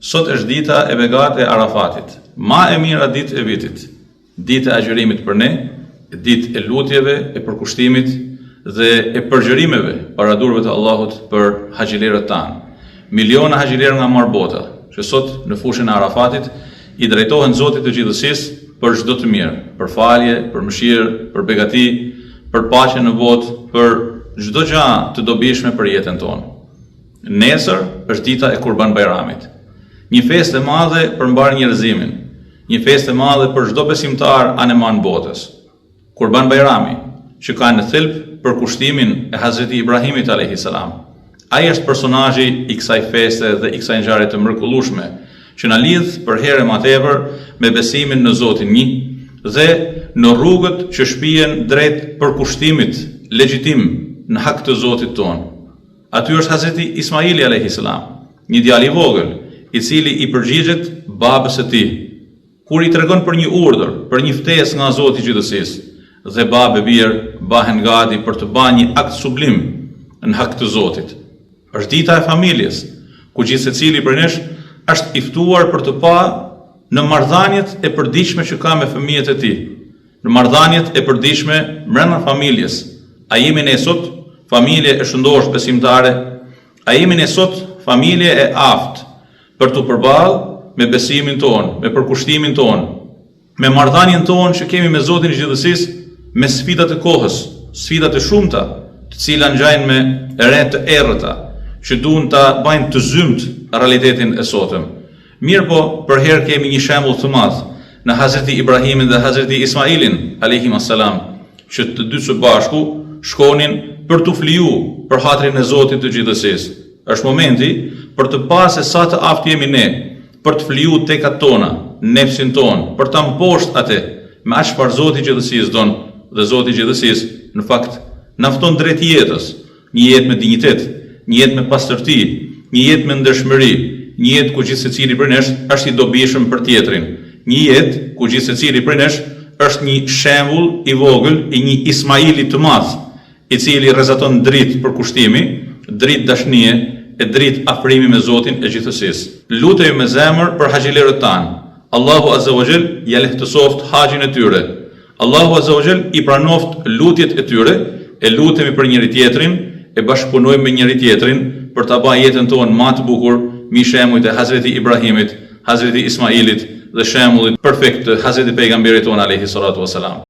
Sot është dita e begat e Arafatit, ma e mira ditë e vitit, ditë e agjërimit për ne, ditë e lutjeve, e përkushtimit dhe e përgjërimeve para durve të Allahut për haxhilerët tanë. Miliona haxhilerë nga marë bota, që sot në fushën e Arafatit i drejtohen Zotit të gjithësisë për çdo të mirë, për falje, për mëshirë, për begati, për paqe në botë, për çdo gjë të dobishme për jetën tonë. Nesër është dita e Kurban Bayramit, një festë e madhe për mbar njerëzimin, një festë e madhe për çdo besimtar aneman botës. Kurban Bayrami, që ka në thelb për kushtimin e Hazreti Ibrahimit a.s. Ai është personazhi i kësaj feste dhe i kësaj ngjarje të mrekullueshme, që na lidh për herë më tepër me besimin në Zotin një dhe në rrugët që shpihen drejt përkushtimit legjitim në hak të Zotit tonë. Aty është Hazreti Ismaili a.s., një djalë i vogël, i cili i përgjigjet babës së tij, kur i tregon për një urdhër, për një ftesë nga Zoti i gjithësisë, dhe babë e birë bahen gati për të bërë një akt sublim në hak të Zotit. Është dita e familjes, ku gjithë secili prej nesh është i ftuar për të pa në marrëdhëniet e përditshme që ka me fëmijët e tij, në marrëdhëniet e përditshme brenda familjes. A jemi ne sot familje e shëndosh besimtare? A jemi ne sot familje e aftë për të përballë me besimin tonë, me përkushtimin tonë, me marrëdhënien tonë që kemi me Zotin e gjithësisë, me sfidat e kohës, sfidat e shumta, të cilat ngjajnë me re të errëta, që duhen ta bëjnë të zymt realitetin e sotëm. Mirë po, për herë kemi një shembull të madh në Hazreti Ibrahimin dhe Hazreti Ismailin a.s., që të dy së bashku shkonin për të fliju për hatrin e Zotit të gjithësisë. Është momenti për të pasë sa të aftë jemi ne, për të fliju tekat tona, nefsin tonë, për ta mposhtë atë me aq çfarë Zoti i gjithësisë don, dhe Zoti i gjithësisë në fakt na fton drejt jetës, një jetë me dinjitet, një jetë me pastërti, një jetë me ndershmëri, një jetë ku gjithë secili prej nesh është i dobishëm për tjetrin, një jetë ku gjithë secili prej nesh është një shembull i vogël i një Ismaili të madh, i cili rrezaton dritë për kushtimi, dritë dashnie e dritë afrimi me Zotin e gjithësisë. Lutej me zemër për haxhilerët tanë. Allahu Azza wa Jall ja lehtësoft haxhin e tyre. Allahu Azza wa Jall i pranoft lutjet e tyre, e lutemi për njëri tjetrin, e bashkëpunojmë me njëri tjetrin për ta bërë jetën tonë më të bukur, mi shembujt e Hazreti Ibrahimit, Hazreti Ismailit dhe shembullit perfekt të Hazreti pejgamberit tonë alayhi salatu wassalam.